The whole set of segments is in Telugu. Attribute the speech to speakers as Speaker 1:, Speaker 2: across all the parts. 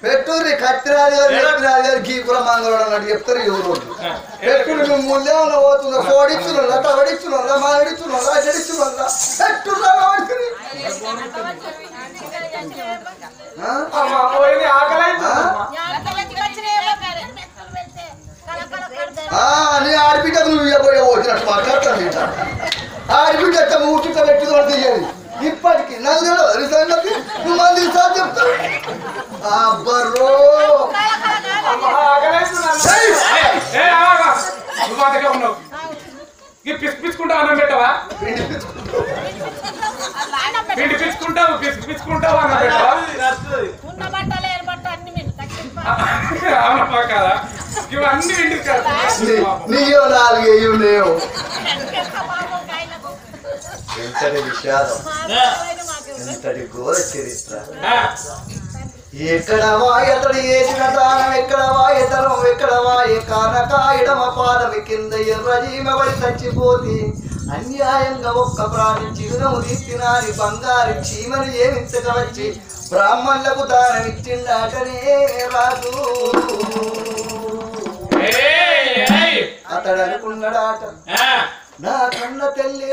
Speaker 1: పెట్టుర్రి కత్తిరాజు గీకుల మంగళవాడు అన్నట్టు చెప్తారు ఎవరు పెట్టుడు మేము ముందేమన్నా పోతుందా కోడిచ్చున్నా తవడిచ్చున్నా మాడిచ్చున్నా అడిచ్చున్నా పెట్టుర్రా నీ ఆడబిడ్డకు నువ్వు ఇవ్వబోయే వచ్చినట్టు మాట్లాడుతాను ఆడబిడ్డ ఊటితో పెట్టుకుని తీయాలి ఇప్పటికి నాకు తెలియదు సంగతి నువ్వు మంది సార్ చెప్తావు అబ్బర్రో
Speaker 2: పిచ్చుకుంటావు అన్నం పెట్టవా పిండి పిచ్చుకుంటావు పిచ్చుకుంటావు అన్నం పెట్టవా అవునమ్మా కదా ఇవన్నీ ఇంటికి కదా
Speaker 1: నీయో నాలుగేయో లేవు ఎంతటి విషాదం ఎంతటి ఘోర చరిత్ర ఎక్కడ వాయతడు చేసిన దానం ఎక్కడ వాయతనం ఎక్కడ వాయ కానకాయడమ పాదవి కింద ఎర్రజీమబడి చచ్చిపోతే అన్యాయంగా ఒక్క ప్రాణి జీవనము తీర్చినాని బంగారు చీమను ఏమించక వచ్చి బ్రాహ్మణులకు దానం ఇచ్చిండాటనే రాజు అతడు అనుకున్నాడాట నా కన్న తల్లి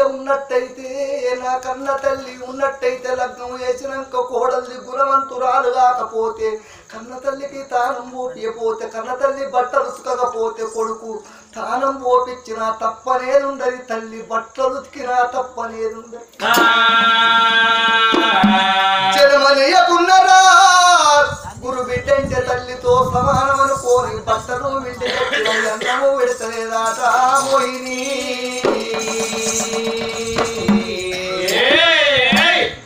Speaker 1: ఉన్నట్టయితే లగ్నం వేసినాక కోడల్ని గుణవంతురాలు కాకపోతే కన్న తల్లికి తానం పోపియపోతే కన్న తల్లి బట్టలు ఉతకకపోతే కొడుకు తానం పోపించినా తప్పనేది ఉండదు తల్లి బట్టలు ఉతికినా తప్పనేది ఉండదు జన్మనియకున్నరా గురు బిడ్డంటే తల్లితో సమానం అనుకోని బట్టలు వింటే అన్నము విడతలేదాట మోహిని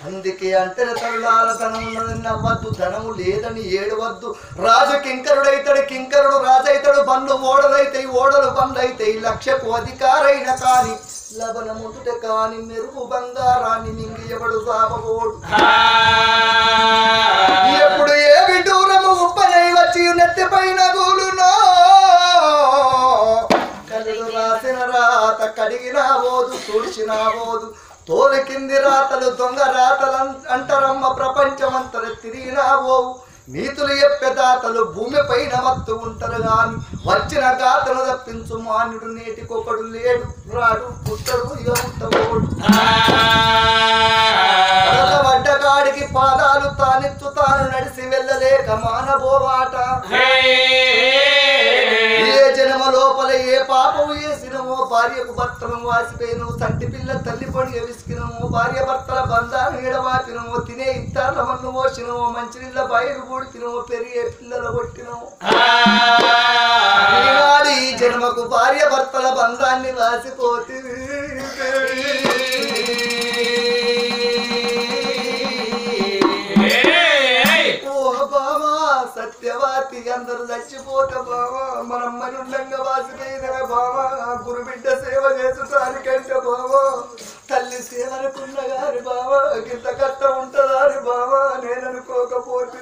Speaker 1: అందుకే అంటే తల్లాల ధనం నవ్వద్దు ధనము లేదని ఏడవద్దు రాజు కింకరుడైతాడు కింకరుడు రాజైతాడు బండ్లు ఓడలైతాయి ఓడలు బండ్లు అయితాయి లక్షకు అధికారైన కాని లబనముట కాని మెరుపు బంగారాన్ని మింగియబడు సాబోడు ఎప్పుడు ఏ విడూరము ఉప్పనై వచ్చి నెత్తిపైన గూలునో కళ్ళు రాసిన రాత కడిగినా పోదు తుడిచినా పోదు తోలు కింది రాతలు దొంగ రాతలు అంటారమ్మ ప్రపంచమంతర తిరిగినా పోవు నీతులు చెప్పే దాతలు భూమి పైన మత్తు ఉంటారు గాని వచ్చిన గాతను తప్పించు మాన్యుడు నేటికొకడు లేడు రాడు పుట్టడు ఇక పుట్టబోడు వడ్డగాడికి పాదాలు తానెత్తు తాను నడిసి వెళ్ళలేక మానబోవాట ఏ జన్మ లోపల ఏ పాపము చేసినమో భార్యకు భర్తను వాసిపోయినో సంటి పిల్ల తల్లి పొడిగా విసికినమో భార్య భర్తల బంధాలు ఎడవాపినమో తినే ఇత్తాల మన్ను మోసినమో మంచినీళ్ళ బయలు కూడితినమో పెరిగే పిల్లలు కొట్టినమో ఈ జన్మకు భార్య భర్తల బంధాన్ని వాసిపోతే సత్యవాతి అందరూ చచ్చిపోతే బావా మనం మనుండంగా వాసిపోయినవే బావా గురు బిడ్డ సేవ చేసుటానికంటే బావా తల్లి సేవనుకున్న గారి బావా ఇంత కష్టం ఉంటుందా అని బావా నేను అనుకోకపోతే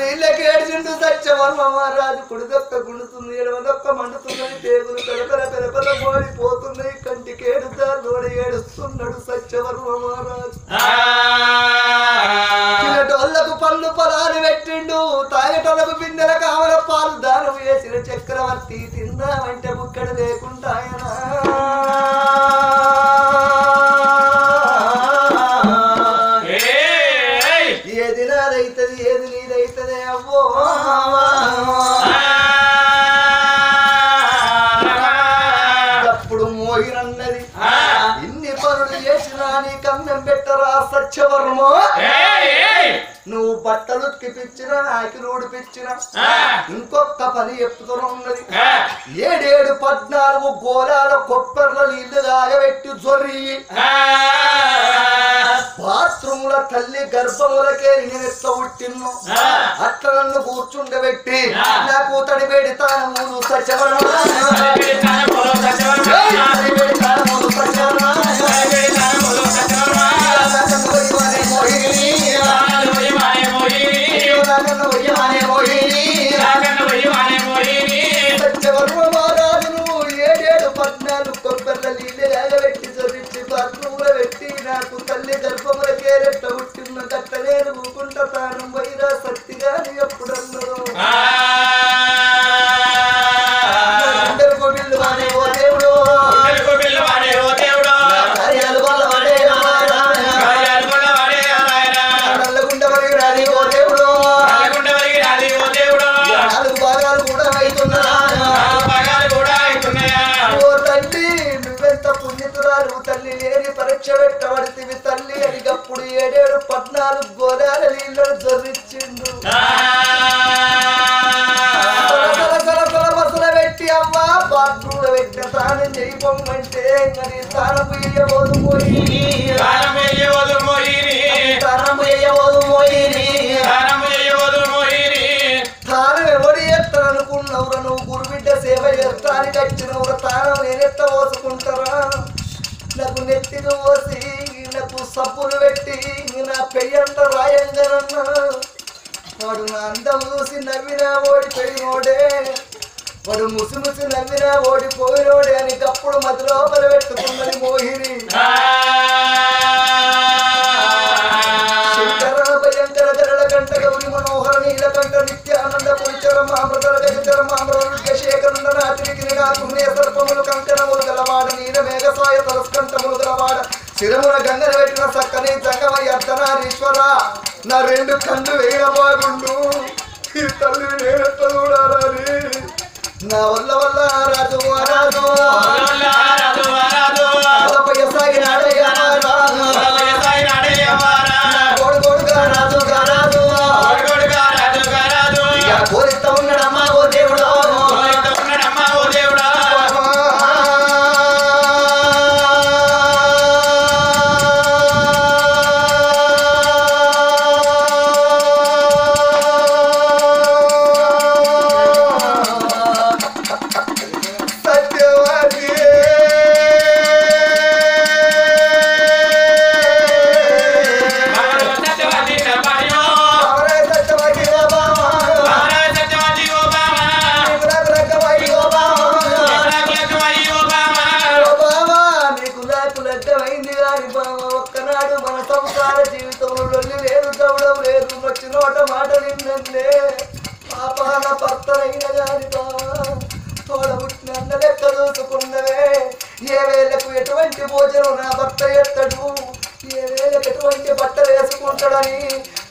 Speaker 1: నీళ్ళకేడ్చిండు సత్యవర్మ మహారాజు కుడిదొక్క గుండుతుంది ఎడమదొక్క మండుతున్నది పేగులు పెరపల మోడిపోతున్నాయి కంటికేడుతారు ఏడుస్తున్నాడు సత్యవర్మ మహారాజు తినటోళ్లకు పళ్ళు పొలాలు పెట్టిండు తాగటోళ్లకు బిందెల కావల పాలు దానం వేసిన చక్రవర్తి తిందామంటే బుక్కడు లేకుండా ఏది నాదైతది ఏది నీదైతదే అవ్వో అప్పుడు మోహినన్నది ఇన్ని పనులు చేసినా నీ కన్నం పెట్టరా సత్యవర్మో నువ్వు బట్టలు ఉతికిపిచ్చినా ఆకిలు ఊడిపిచ్చినా ఇంకొక పని చెప్తున్నది 7 14 గోళాల కొబ్బర్ల నీళ్లు తాగబెట్టి జొర్రి బాత్రూముల తల్లి గర్భములకే నేను ఎట్లా పుట్టిన్నో అట్లా నన్ను కూర్చుండబెట్టి నా కూతడి పెడతాను సత్యవర్మ సత్యవర్మ మహారాజును 7 14 కొబ్బర్ల నీళ్ళు ఎగబెట్టి చదివించి బాత్రూములో పెట్టి నాకు తల్లి గర్భములకే రెట్ట పుట్టిన కట్ట నేను ఊకుంటా తల్లి లేని పరీక్ష పెట్టబడితివి తల్లి అని అప్పుడు 7-14 గోదాల నీళ్ళను జొర్రిచ్చిండు మసల పెట్టి అమ్మ బాత్రూల పెట్టిన తానం చేయమంటే మరి తానం వేయబోదు పోయి తానం ఎవరు ఎత్తనుకున్నవురా నువ్వు గురుబిడ్డ సేవ చేస్తానికి వచ్చినవురా తానం నేనెత్త పోసుకుంటారా నాకు నెత్తిని పోసి నాకు సబ్బులు పెట్టి నా పెయ్యంత రాయంగనన్నా వాడు నా అందం చూసి నవ్వినా ఓడిపోయినోడే వాడు ముసి నవ్వినా ఓడిపోయినోడే అని అప్పుడు మధ్య లోపల పెట్టుకున్నది మోహిని శంకర భయంకర జరల కంట గౌరి మనోహర నీలకంఠ నిత్యానంద పురుచర మామృతర గజర మామృత శేఖరుండ రాత్రికి పుణ్య సర్పములు కంకణములు గలవాడ నీల మేఘసాయ తలస్కంఠములు గలవాడ శిరమున గంగన పెట్టిన సక్కని జంగమయ్య అర్ధనారీశ్వర నా 2 కళ్ళు వేయ బాగుండు ఈ తల్లి నేనెత్త చూడాలని నా వల్ల రాజు రాజు సాగినాడయ్యా కొడుగా రాజు కోరిస్తా ఉన్నాడమ్మా ఓ దేవుడు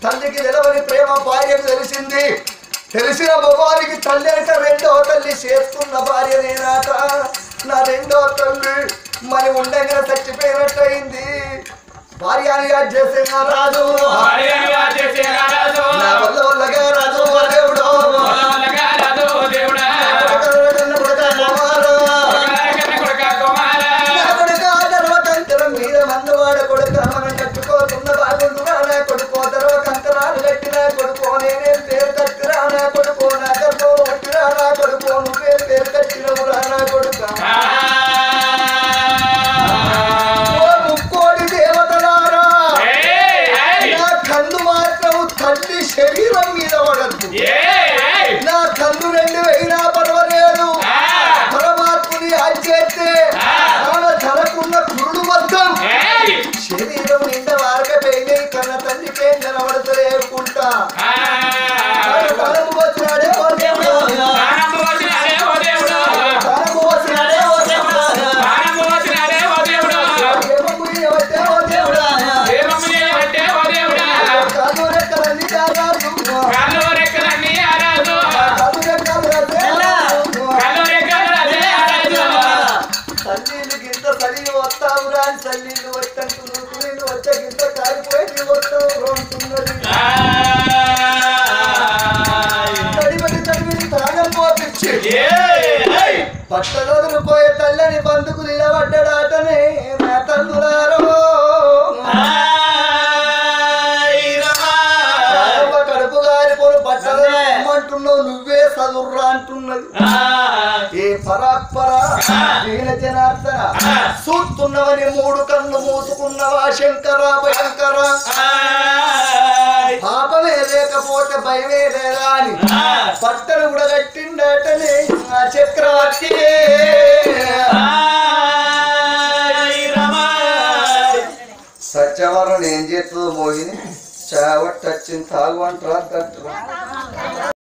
Speaker 1: తల్లికి తెలవని ప్రేమ భార్యకు తెలిసింది తెలిసిన మొగానికి తల్లి అంటే 2వ తల్లి చేసుకున్న భార్య నేనాట నా 2వ తల్లి మరి ఉండగా చచ్చిపోయినట్టయింది భార్యని యాడ్ చేసే రాజు నా వల్లగా రాజు దేవుడు మీద మందవాడ కొడుక మనం కట్టుకోకున్న బాగుండురా నా కొడుకో తర్వాత కంకరాలు కట్టినా కొడుకో నేనేం పేరు కట్టిరా నా కొడుకో నా గర్భం కొట్టిరా నా కొడుకో నువ్వేం పేరు కట్టినవురా నా కొడుక ముక్కోడి దేవతలారా నా కన్ను మాత్రం తల్లి శరీరం మీద పడద్దు నా కన్ను 2 వేయినా పర్వాలేదు పరమాత్ముని ఆచేస్తే ఆమె తనకున్న కురుడు మొత్తం శరీరం నిండా వారక పెయినే కన్న తల్లికే నిలబడతలేకుంటా వచ్చినాడే ఓ దేవుడు తల్లిలు గింత సరిగి వస్తావు రాని తల్లిలు వచ్చంటూ నువ్వు వచ్చే గింత కారిపోయి వస్తావు అంటున్నది తడిబడి తాగం పోపించి పట్టదొదులు పోయే తల్లని బంధుకు నిలబడ్డాటనే నా తల్లులారో కడుపు గారిపోను పట్టదంటున్నావు నువ్వే చదువురా అంటున్నది ఏ పరాత్పరా దీన జనార్దన చూస్తున్నవని 3 కన్ను మూసుకున్నవా శంకర భయంకర పాపమే లేకపోతే భయమే లేదా అని పట్టను కూడా కట్టిండటనే ఆ చక్రవర్తి సత్యవరం ఏం చేస్తుందో మోహిని చావట్టొచ్చింది తాగు అంటారా